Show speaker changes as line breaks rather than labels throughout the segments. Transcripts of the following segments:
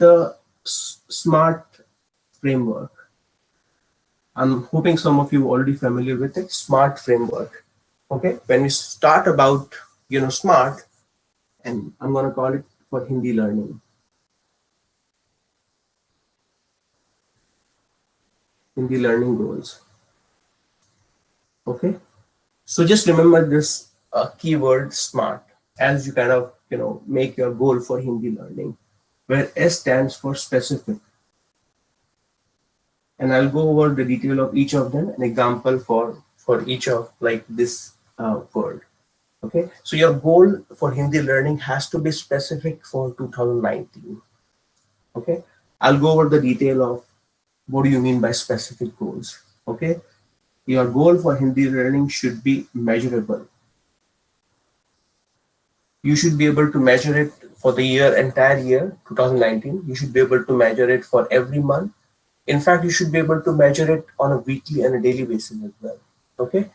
the SMART framework. I'm hoping some of you are already familiar with it, SMART framework. Okay, when we start about, SMART, and I'm going to call it for Hindi learning. Hindi learning goals. Okay, so just remember this keyword SMART as you kind of, make your goal for Hindi learning, where S stands for specific. And I'll go over the detail of each of them, an example for each of like this word. Okay, so your goal for Hindi learning has to be specific for 2019. Okay, I'll go over the detail of what do you mean by specific goals. Okay, your goal for Hindi learning should be measurable. You should be able to measure it for the entire year 2019. You should be able to measure it for every month. In fact, you should be able to measure it on a weekly and a daily basis as well. Okay,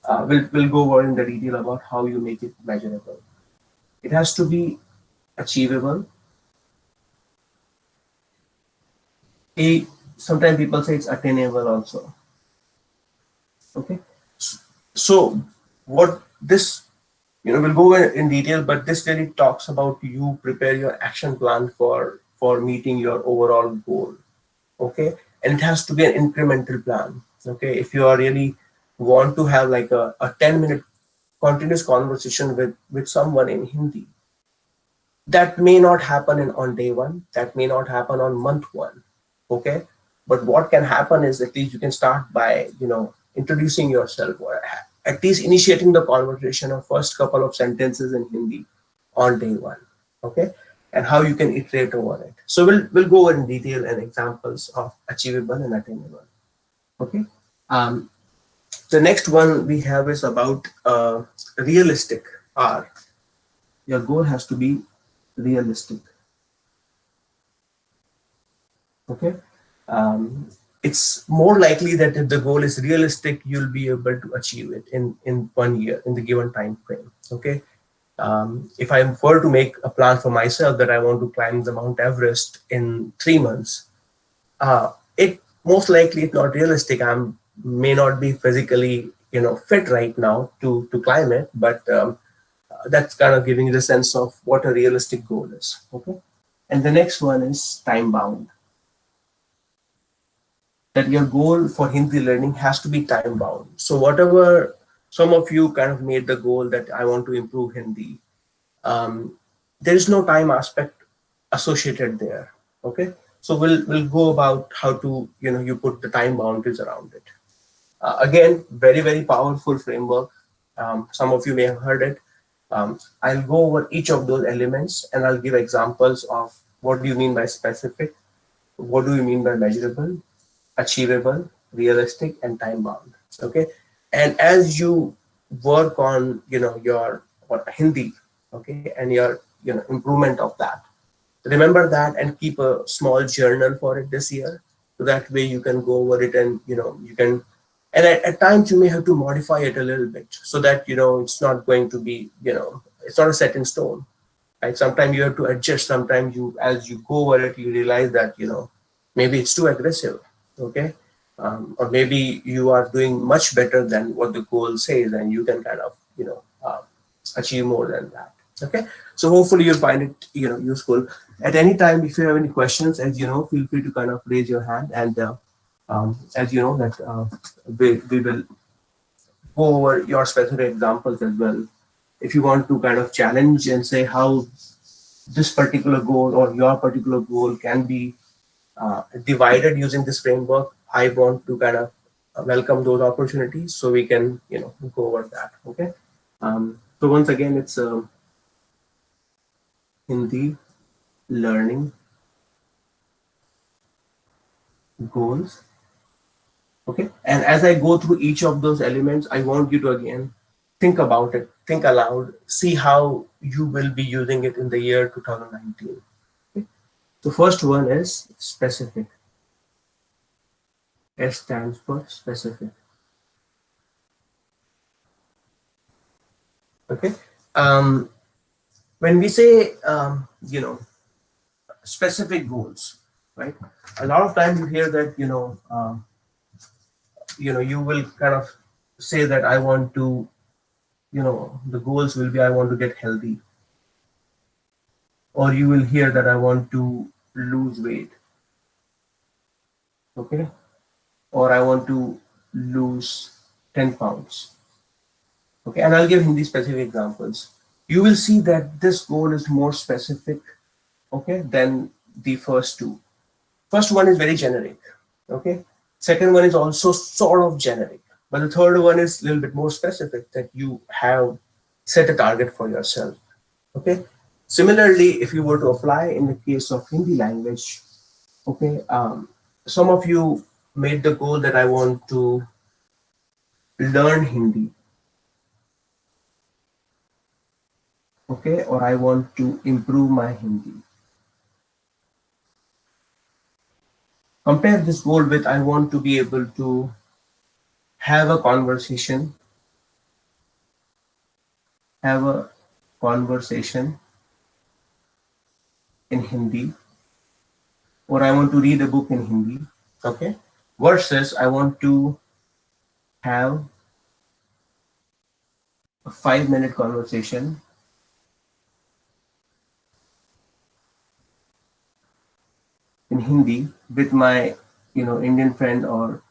we'll go over in the detail about how you make it measurable. It has to be achievable. Sometimes people say it's attainable also. Okay, so what this, we'll go in detail, but this really talks about you prepare your action plan for meeting your overall goal. Okay, and it has to be an incremental plan. Okay, if you are really want to have like a 10-minute continuous conversation with someone in Hindi, that may not happen on day one, that may not happen on month one. Okay, but what can happen is at least you can start by introducing yourself, or at least initiating the conversation of first couple of sentences in Hindi on day one. Okay, and how you can iterate over it. So we'll go over in detail and examples of achievable and attainable. Okay, the next one we have is about realistic. R. Your goal has to be realistic. Okay, it's more likely that if the goal is realistic, you'll be able to achieve it in 1 year in the given time frame. Okay, if I were to make a plan for myself that I want to climb the Mount Everest in 3 months, it most likely it's not realistic. I may not be physically fit right now to climb it, but that's kind of giving you the sense of what a realistic goal is. Okay, and the next one is time bound. That your goal for Hindi learning has to be time bound. So whatever some of you kind of made the goal that I want to improve Hindi, there is no time aspect associated there. Okay, so we'll go about how to you put the time boundaries around it. Again, very powerful framework. Some of you may have heard it. I'll go over each of those elements and I'll give examples of what do you mean by specific, what do you mean by measurable, achievable, realistic, and time bound. Okay, and as you work on your Hindi, okay, and your improvement of that, remember that and keep a small journal for it this year, so that way you can go over it and you can, and at times you may have to modify it a little bit so that it's not going to be it's not a set in stone, right? Sometimes you have to adjust. Sometimes as you go over it, you realize that maybe it's too aggressive. Okay, or maybe you are doing much better than what the goal says, and you can kind of achieve more than that. Okay, so hopefully you'll find it useful. At any time, if you have any questions, as feel free to kind of raise your hand, and as you know that we will go over your specific examples as well. If you want to kind of challenge and say how this particular goal or your particular goal can be divided using this framework, I want to kind of welcome those opportunities so we can go over that. Okay, so once again, it's Hindi learning goals. Okay, and as I go through each of those elements, I want you to again think about it, think aloud, see how you will be using it in the year 2019. Okay? The first one is specific. S stands for specific. Okay, when we say specific goals, right? A lot of time you hear that, you will kind of say that I want to, the goals will be I want to get healthy, or you will hear that I want to lose weight, okay, or I want to lose 10 pounds, okay. And I'll give Hindi specific examples. You will see that this goal is more specific, okay, than the first two. First one is very generic, okay. Second one is also sort of generic, but the third one is a little bit more specific, that you have set a target for yourself, okay. Similarly, if you were to apply in the case of Hindi language, okay, some of you made the goal that I want to learn Hindi, okay, or I want to improve my Hindi. Compare this goal with I want to be able to have a conversation, have a conversation in Hindi, or I want to read a book in Hindi, okay, versus I want to have a 5-minute conversation in Hindi with my, Indian friend, or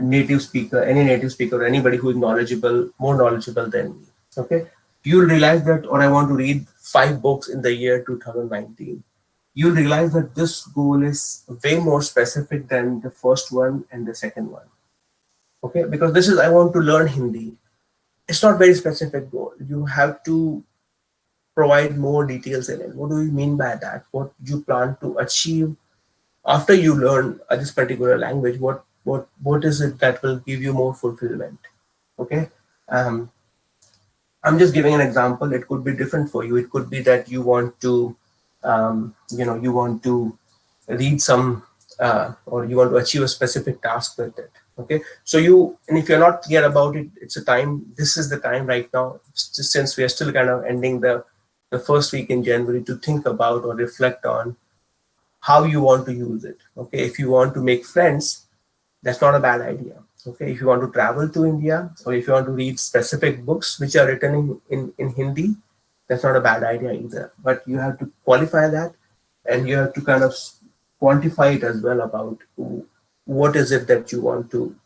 native speaker, any native speaker, or anybody who is knowledgeable, more knowledgeable than me. Okay, you'll realize that, or I want to read 5 books in the year 2019. You'll realize that this goal is way more specific than the first one and the second one. Okay, because this is I want to learn Hindi. It's not very specific goal. You have to provide more details in it. What do you mean by that? What you plan to achieve after you learn this particular language? What is it that will give you more fulfillment? Okay, um, I'm just giving an example. It could be different for you. It could be that you want to, you want to read some, or you want to achieve a specific task with it. Okay, so and if you're not clear about it, it's a time. This is the time right now, since we are still kind of ending the first week in January, to think about or reflect on how you want to use it. Okay, if you want to make friends, that's not a bad idea. Okay, if you want to travel to India, or if you want to read specific books which are written in Hindi, that's not a bad idea either. But you have to qualify that, and you have to kind of quantify it as well, about what is it that you want to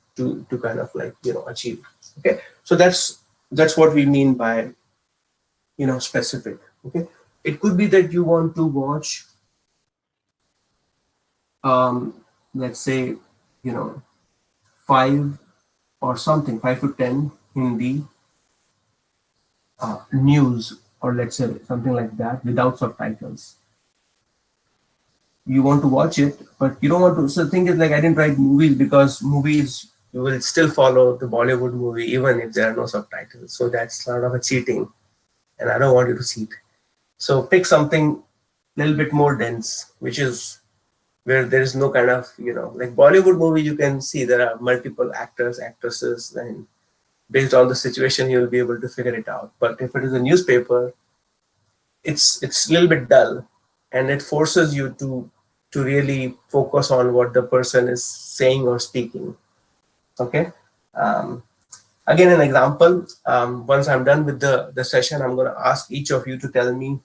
kind of like achieve. Okay, so that's what we mean by specific. Okay, it could be that you want to watch, let's say, 5 or something, 5 to 10 Hindi news, or let's say something like that, without subtitles. You want to watch it, but you don't want to. So the thing is, like, I didn't write movies, because movies, you will still follow the Bollywood movie even if there are no subtitles. So that's sort of a cheating, and I don't want you to cheat. So pick something a little bit more dense, which is where there is no kind of, like Bollywood movie, you can see there are multiple actors, actresses, and based on the situation, you'll be able to figure it out. But if it is a newspaper, it's a little bit dull, and it forces you to really focus on what the person is saying or speaking. Okay. Um, Again, an example. Once I'm done with the session, I'm going to ask each of you to tell me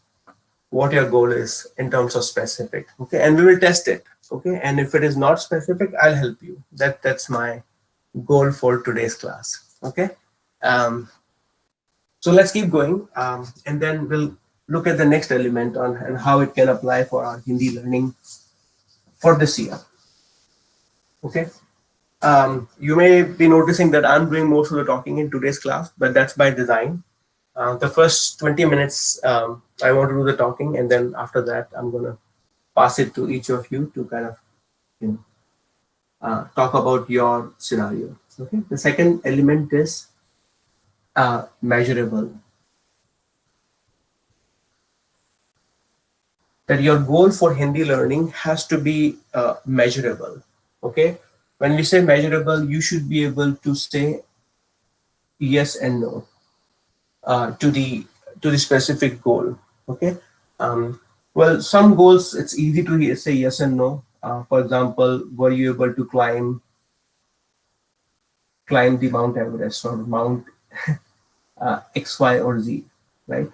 what your goal is in terms of specific. Okay, and we will test it. Okay, and if it is not specific, I'll help you. That's my goal for today's class. Okay, so let's keep going, and then we'll look at the next element on and how it can apply for our Hindi learning for this year. Okay, you may be noticing that I'm doing most of the talking in today's class, but that's by design. The first 20 minutes, I want to do the talking, and then after that, I'm going to pass it to each of you to kind of talk about your scenario. Okay. The second element is measurable. That your goal for Hindi learning has to be measurable. Okay. When we say measurable, you should be able to say yes and no to the specific goal. Okay. Well, some goals it's easy to say yes and no. For example, were you able to climb the Mount Everest or Mount X, Y, or Z, right?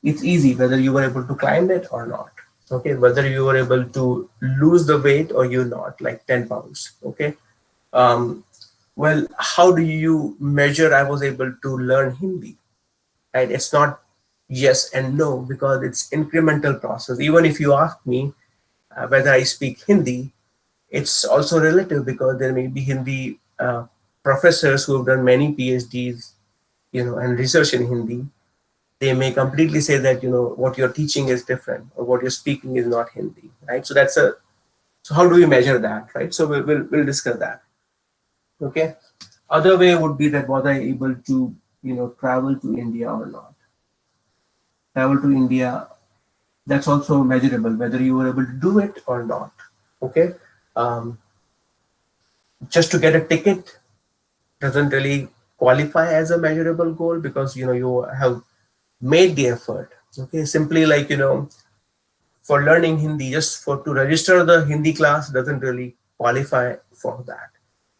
It's easy whether you were able to climb it or not. Okay, whether you were able to lose the weight or you not, like 10 pounds. Okay. Um, well, how do you measure I was able to learn Hindi? Right? It's not yes and no because it's incremental process. Even if you ask me whether I speak Hindi, it's also relative because there may be Hindi professors who have done many PhDs, and research in Hindi. They may completely say that what you're teaching is different or what you're speaking is not Hindi, right? So how do we measure that, right? So we'll discuss that. Okay. Other way would be that was I able to travel to India or not? Travel to India, that's also measurable whether you were able to do it or not. Okay. Um, just to get a ticket doesn't really qualify as a measurable goal because you have made the effort. Okay, simply like for learning Hindi, just for to register the Hindi class doesn't really qualify for that.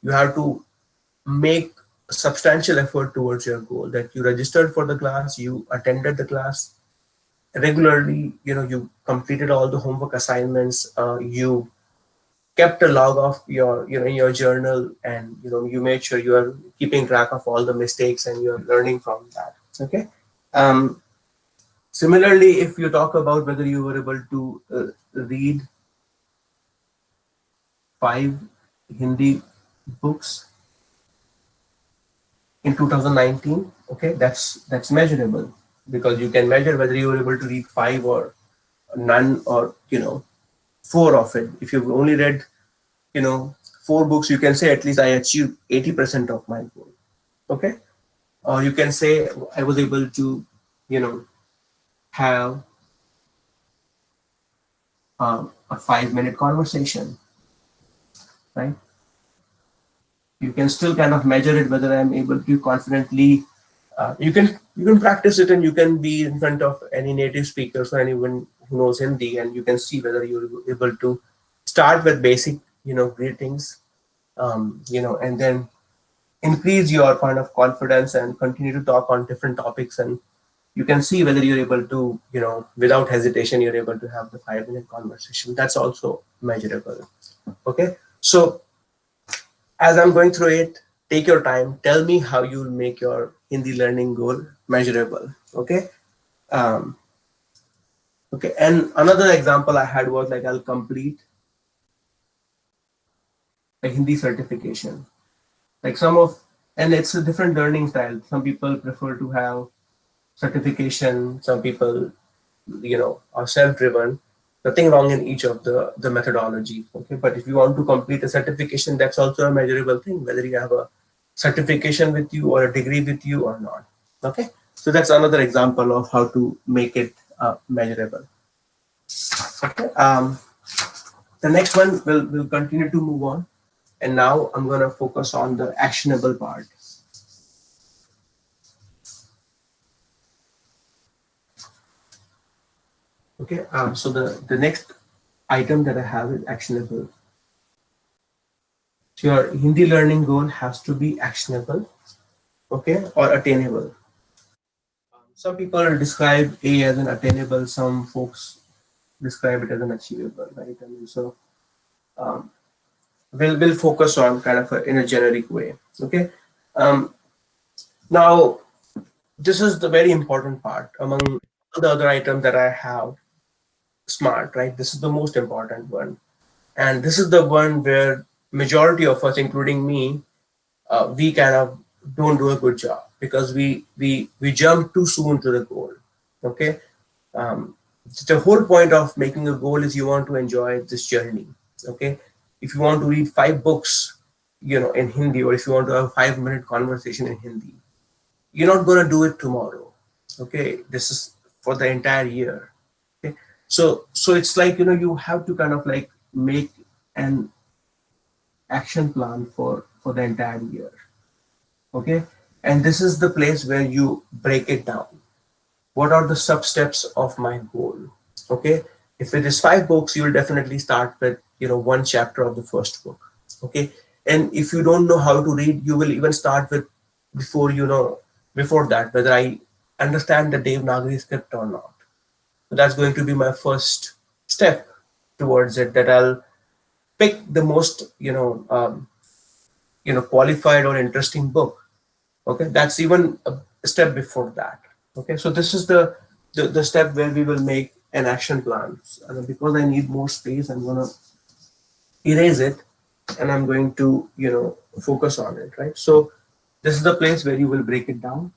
You have to make substantial effort towards your goal, that you registered for the class, you attended the class regularly, you completed all the homework assignments, you kept a log of your in your journal, and you made sure you are keeping track of all the mistakes and you're learning from that. Okay. Um, similarly, if you talk about whether you were able to read 5 Hindi books in 2019, okay, that's measurable because you can measure whether you were able to read five or none, or four of it. If you've only read you know 4 books, you can say at least I achieved 80% of my goal. Okay. Or you can say I was able to you know have a 5-minute conversation, right? You can still kind of measure it whether I'm able to confidently. You can practice it, and you can be in front of any native speakers or anyone who knows Hindi, and you can see whether you're able to start with basic greetings, and then increase your kind of confidence and continue to talk on different topics, and you can see whether you're able to without hesitation you're able to have the 5-minute conversation. That's also measurable. Okay. So as I'm going through it, take your time. Tell me how you'll make your Hindi learning goal measurable. Okay. Um, okay. And another example I had was like I'll complete a Hindi certification. Like and it's a different learning style. Some people prefer to have certification. Some people, are self-driven. Nothing wrong in each of the methodology. Okay. But if you want to complete a certification, that's also a measurable thing, whether you have a certification with you or a degree with you or not. Okay. So that's another example of how to make it measurable. Okay. The next one will continue to move on, and now I'm going to focus on the actionable part. Okay. So the next item that I have is actionable. So your Hindi learning goal has to be actionable, okay, or attainable. Some people describe A as an attainable, some folks describe it as an achievable, right? I mean, so um, we'll focus on kind of in a generic way, okay. Um, Now this is the very important part among all the other items that I have. Smart, right? This is the most important one, and this is the one where majority of us, including me, we kind of don't do a good job because we jump too soon to the goal. Okay. um, the whole point of making a goal is you want to enjoy this journey. Okay. If you want to read 5 books in Hindi, or if you want to have a 5-minute conversation in Hindi, you're not going to do it tomorrow. Okay. This is for the entire year. Okay. So it's like you have to kind of like make an action plan for the entire year. Okay. And this is the place where you break it down. What are the sub steps of my goal? Okay, if it is 5 books, you will definitely start with, one chapter of the first book. Okay, and if you don't know how to read, you will even start with before before that, whether I understand the Devanagari script or not. So that's going to be my first step towards it, that I'll pick the most qualified or interesting book. Okay, that's even a step before that. Okay, so this is the step where we will make an action plan. And because I need more space, I'm gonna erase it, and I'm going to focus on it, right? So this is the place where you will break it down,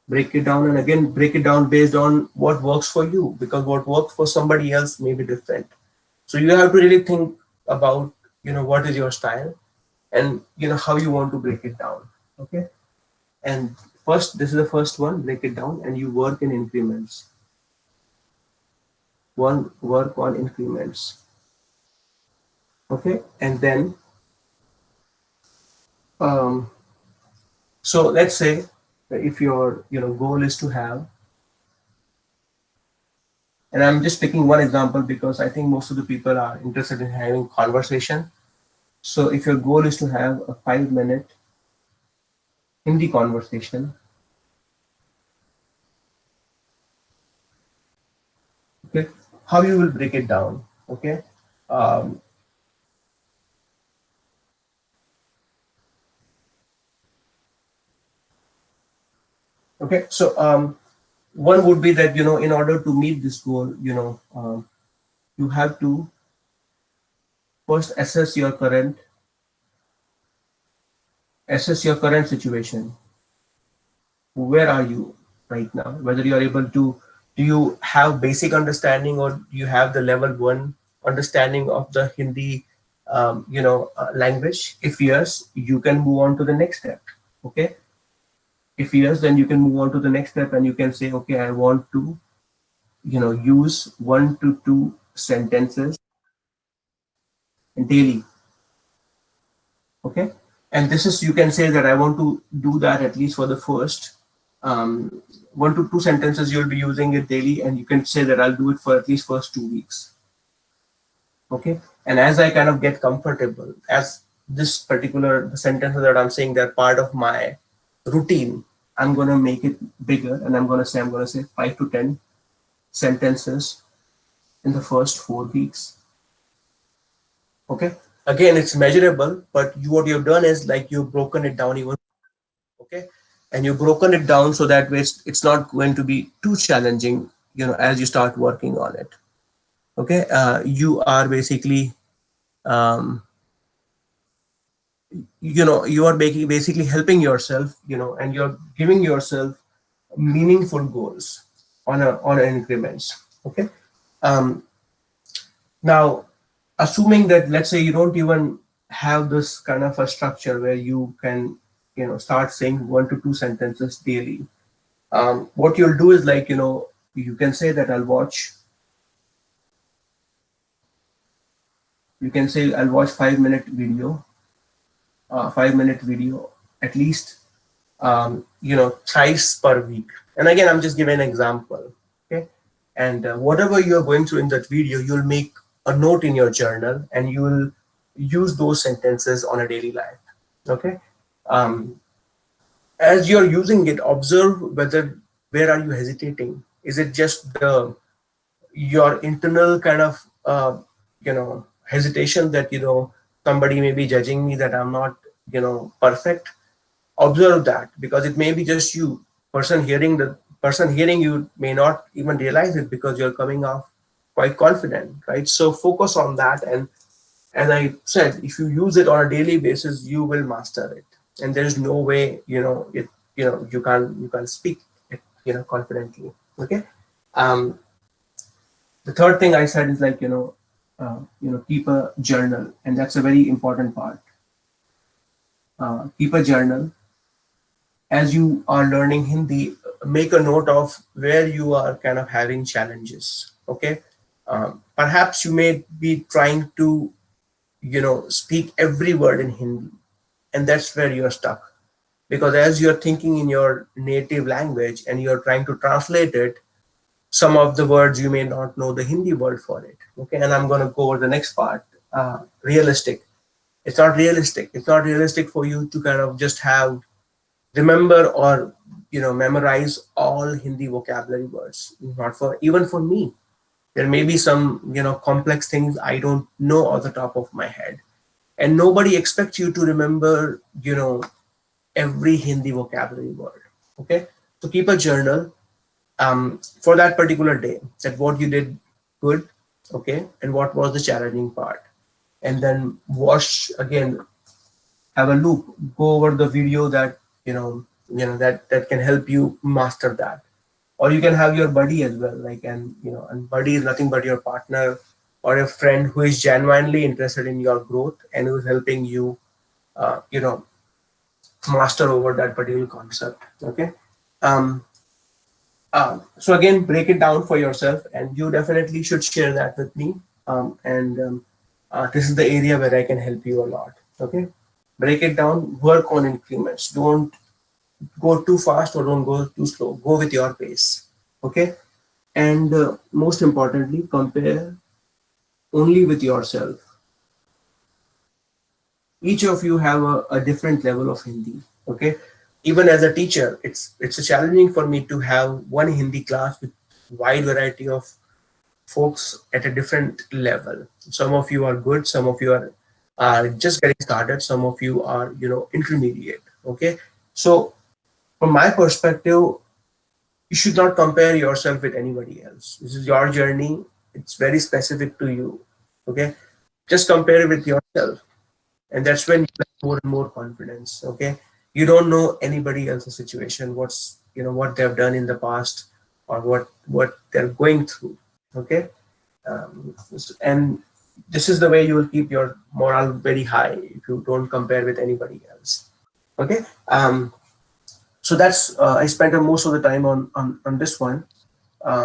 and again break it down based on what works for you, because what works for somebody else may be different. So you have to really think about what is your style, and how you want to break it down. Okay, and first, this is the first one, break it down, and you work in increments. One, work on increments. Okay, and then um, so let's say that if your goal is to have, and I'm just picking one example because I think most of the people are interested in having conversation. So if your goal is to have a 5-minute Hindi conversation, okay, how you will break it down. Okay, um, okay, so one would be that in order to meet this goal, you have to first assess your current situation. Where are you right now? Whether you are able to, do you have basic understanding, or do you have the level 1 understanding of the Hindi language? If yes, you can move on to the next step. Okay, if yes, then you can move on to the next step, and you can say, okay, I want to use 1 to 2 sentences daily. Okay, and this is, you can say that I want to do that at least for the first 1 to 2 sentences you'll be using it daily, and you can say that I'll do it for at least first 2 weeks. Okay, and as I kind of get comfortable, as this particular the sentences that I'm saying, they're part of my routine, I'm going to make it bigger, and I'm going to say 5 to 10 sentences in the first 4 weeks. Okay, again, it's measurable, but what you've done is, like, you've broken it down even. Okay, and you've broken it down so that way it's not going to be too challenging as you start working on it. Okay, you are basically um, you are making, basically helping yourself, and you're giving yourself meaningful goals on an increments. Okay, um, now, assuming that, let's say, you don't even have this kind of a structure where you can start saying 1 to 2 sentences daily, what you'll do is, like, you can say that you can say I'll watch 5-minute video, 5-minute video at least, thrice per week. And again, I'm just giving an example. Okay, and whatever you're going through in that video, you'll make a note in your journal, and you will use those sentences on a daily life. Okay, um, as you're using it, observe whether, where are you hesitating. Is it just your internal kind of hesitation that somebody may be judging me, that I'm not perfect? Observe that, because it may be just you. Person hearing you may not even realize it, because you're coming off quite confident, right? So focus on that, and as I said, if you use it on a daily basis, you will master it, and there's no way you can speak it confidently. Okay, um the third thing I said is, like, keep a journal, and that's a very important part. Keep a journal. As you are learning Hindi, make a note of where you are kind of having challenges. Okay, perhaps you may be trying to speak every word in Hindi, and that's where you're stuck, because as you're thinking in your native language and you're trying to translate it, some of the words you may not know the Hindi word for it. Okay, and I'm going to go over the next part. Realistic. It's not realistic. It's not realistic for you to kind of just have remember or memorize all Hindi vocabulary words. Not for even for me. There may be some complex things I don't know off the top of my head, and nobody expects you to remember every Hindi vocabulary word. Okay, so keep a journal for that particular day, that what you did good, okay, and what was the challenging part, and then watch again, have a loop, go over the video that that can help you master that. Or you can have your buddy as well, like, and buddy is nothing but your partner or a friend who is genuinely interested in your growth and who is helping you uh, you know master over that particular concept. Okay. um, so again, break it down for yourself, and you definitely should share that with me. And This is the area where I can help you a lot. Okay, break it down, work on increments. Don't go too fast or don't go too slow. Go with your pace. Okay, and most importantly, compare only with yourself. Each of you have a different level of Hindi. Okay, even as a teacher, it's a challenging for me to have one Hindi class with wide variety of folks at a different level. Some of you are good, some of you are just getting started, some of you are intermediate. Okay, so from my perspective, you should not compare yourself with anybody else. This is your journey, it's very specific to you. Okay, just compare it with yourself, and that's when you have more and more confidence. Okay, you don't know anybody else's situation, what's what they've done in the past, or what they're going through. Okay, and this is the way you will keep your morale very high if you don't compare with anybody else. Okay, so that's I spent most of the time on this one,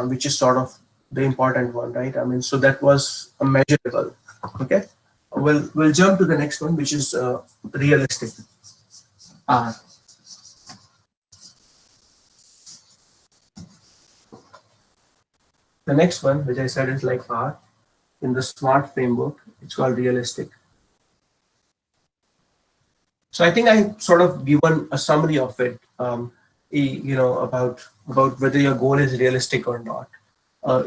which is sort of the important one, right? I mean, so that was a measurable. Okay, we'll jump to the next one, which is realistic. uh, the next one, which I said is like R in the SMART framework, it's called realistic. So I think I sort of given a summary of it, about whether your goal is realistic or not.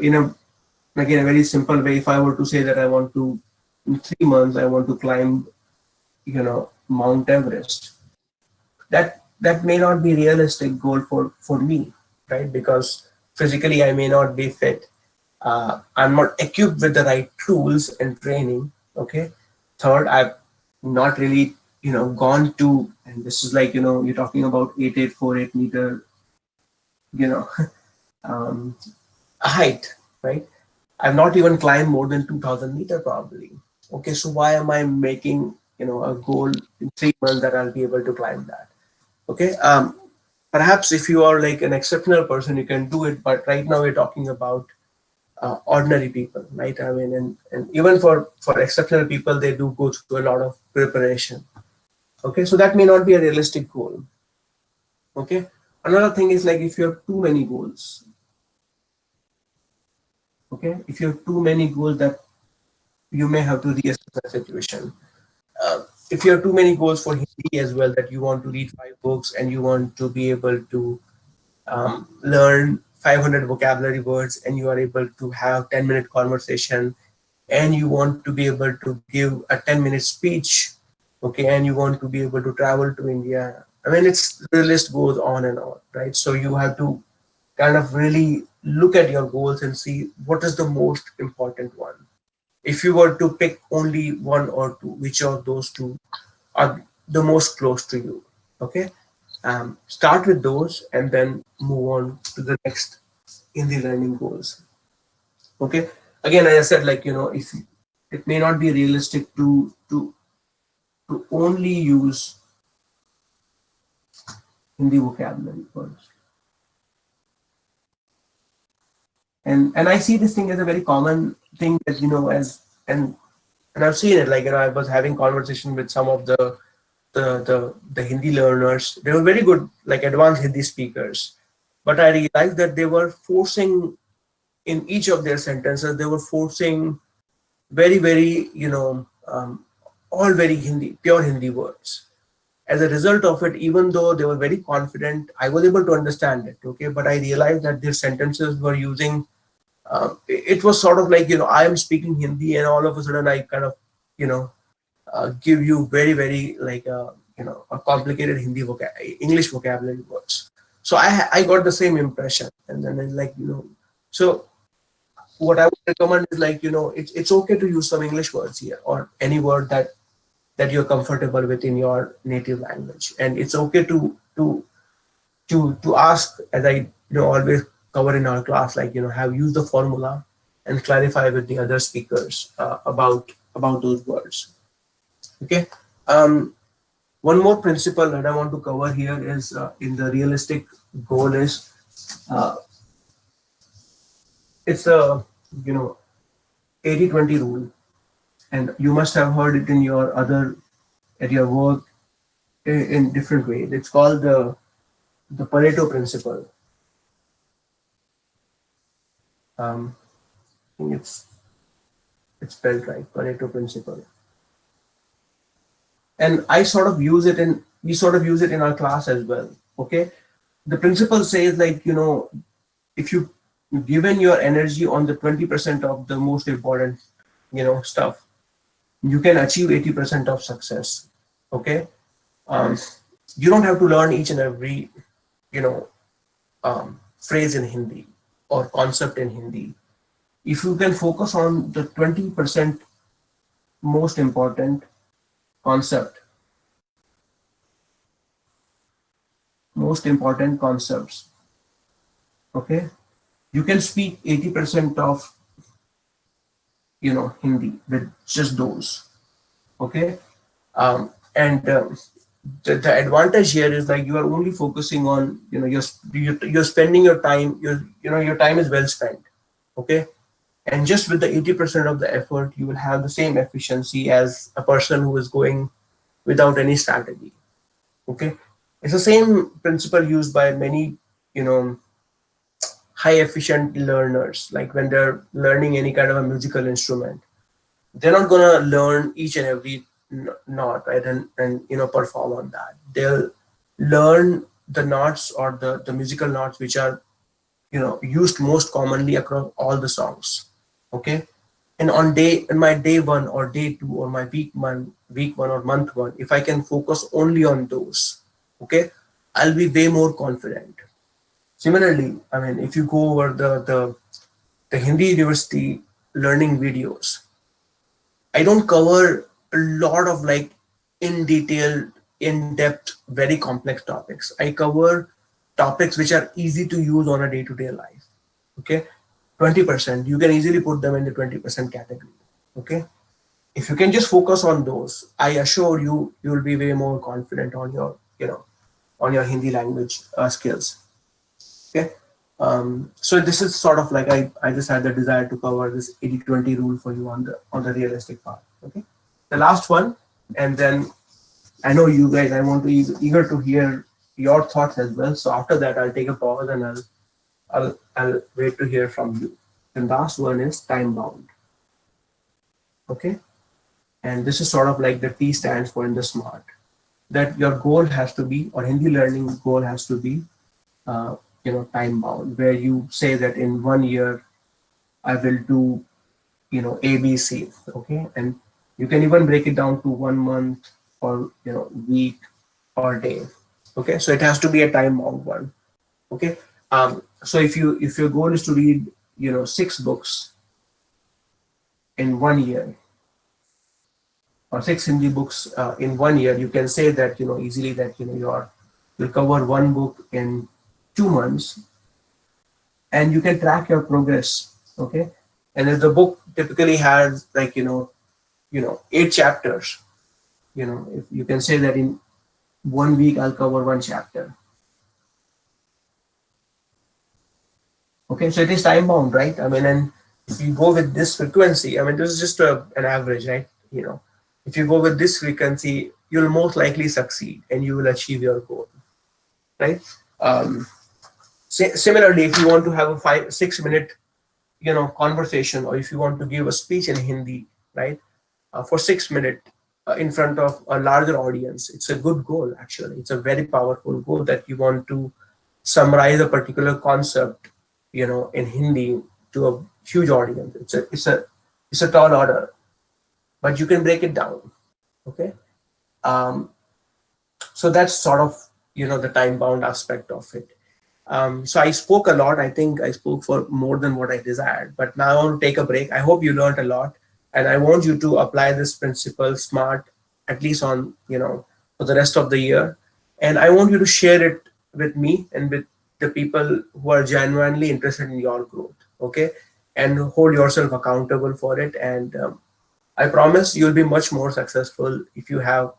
In a Again, a very simple way, if I were to say that I want to, in 3 months, I want to climb, Mount Everest, that may not be realistic goal for me, right? Because physically I may not be fit. I'm not equipped with the right tools and training. Okay. Third, I've not really gone to, and this is like you're talking about 8848 meter, you know um, height, right? I've not even climbed more than 2000 meter probably. Okay, so why am I making a goal in 3 months that I'll be able to climb that? Okay, perhaps if you are like an exceptional person, you can do it. But right now we're talking about ordinary people, right? I mean, and even for exceptional people, they do go through a lot of preparation. Okay, so that may not be a realistic goal. Okay, another thing is like if you have too many goals. Okay, if you have too many goals, that you may have to reassess the situation. If you have too many goals for Hindi as well, that you want to read 5 books and you want to be able to learn 500 vocabulary words, and you are able to have 10-minute conversation, and you want to be able to give a 10-minute speech, okay, and you want to be able to travel to India. I mean, the list goes on and on, right? So you have to kind of really look at your goals and see what is the most important one. If you were to pick only one or two, which of those two are the most close to you? Okay, start with those and then move on to the next in the learning goals. Okay, again, as I said, like if it may not be realistic to only use Hindi vocabulary words. And I see this thing as a very common thing, that as and I've seen it, like I was having conversation with some of the Hindi learners. They were very good, like advanced Hindi speakers, but I realized that they were forcing in each of their sentences, they were forcing very, very, all very Hindi, pure Hindi words. As a result of it, even though they were very confident, I was able to understand it. Okay, but I realized that their sentences were using. It was sort of like, I am speaking Hindi, and all of a sudden I kind of, you know, give you very, very like a complicated English vocabulary words. So I got the same impression, and then like, so what I would recommend is like, it's okay to use some English words here, or any word that you're comfortable with in your native language, and it's okay to ask, as I always cover in our class, like, have used the formula and clarify with the other speakers about those words. Okay. One more principle that I want to cover here is in the realistic goal is uh, it's a 80-20 rule, and you must have heard it in your other at your work in different ways. It's called the Pareto Principle. I think it's spelled right, Pareto Principle. And I sort of use it in we sort of use it in our class as well. Okay, the principle says, like, if you given your energy on the 20% of the most important stuff, you can achieve 80% of success. Okay, you don't have to learn each and every phrase in Hindi or concept in Hindi. If you can focus on the 20% most important concept, most important concepts, okay, you can speak 80% of Hindi with just those. Okay, and the advantage here is, like, you are only focusing on you're spending your time, your time is well spent. Okay, and just with the 80% of the effort, you will have the same efficiency as a person who is going without any strategy. Okay, it's the same principle used by many high efficient learners. Like, when they're learning any kind of a musical instrument, they're not going to learn each and every note, right, and perform on that. They'll learn the notes, or the musical notes which are used most commonly across all the songs. Okay, and in my day one or day two or my week one or month one, if I can focus only on those, okay, I'll be way more confident. Similarly, I mean, if you go over the Hindi University learning videos, I don't cover a lot of, like, in detail, in depth, very complex topics. I cover topics which are easy to use on a day-to-day life. Okay, 20%, you can easily put them in the 20% category. Okay, if you can just focus on those, I assure you, you will be way more confident on your on your Hindi language skills. Okay, so this is sort of like, I just had the desire to cover this 80-20 rule for you on the realistic part. Okay, the last one, and then I know you guys, I want to eager to hear your thoughts as well. So after that, I'll take a pause, and I'll wait to hear from you. The last one is time bound. Okay, and this is sort of like the T stands for in the SMART, that your goal has to be, or Hindi learning goal has to be, time bound, where you say that in 1 year I will do ABC. Okay, and you can even break it down to 1 month, or week, or day. Okay, so it has to be a time bound one. Okay, so if your goal is to read 6 books in 1 year, or 6 Hindi books in 1 year, you can say that easily that you'll cover 1 book in 2 months, and you can track your progress. Okay, and if the book typically has, like, 8 chapters, if you can say that in 1 week I'll cover 1 chapter. Okay, so it is time bound, right? I mean, and if you go with this frequency, I mean, this is just an average, right? If you go with this frequency, you'll most likely succeed, and you will achieve your goal, right? Similarly, if you want to have a 6 minute conversation, or if you want to give a speech in Hindi, right, for 6 minutes in front of a larger audience, it's a good goal. Actually, it's a very powerful goal that you want to summarize a particular concept, in Hindi to a huge audience. It's a tall order, but you can break it down. Okay. um, so that's sort of the time bound aspect of it. So I spoke a lot. I think I spoke for more than what I desired, but now I want to take a break. I hope you learned a lot, and I want you to apply this principle smart, at least on, for the rest of the year. And I want you to share it with me and with the people who are genuinely interested in your growth. Okay. And hold yourself accountable for it. And I promise you'll be much more successful if you have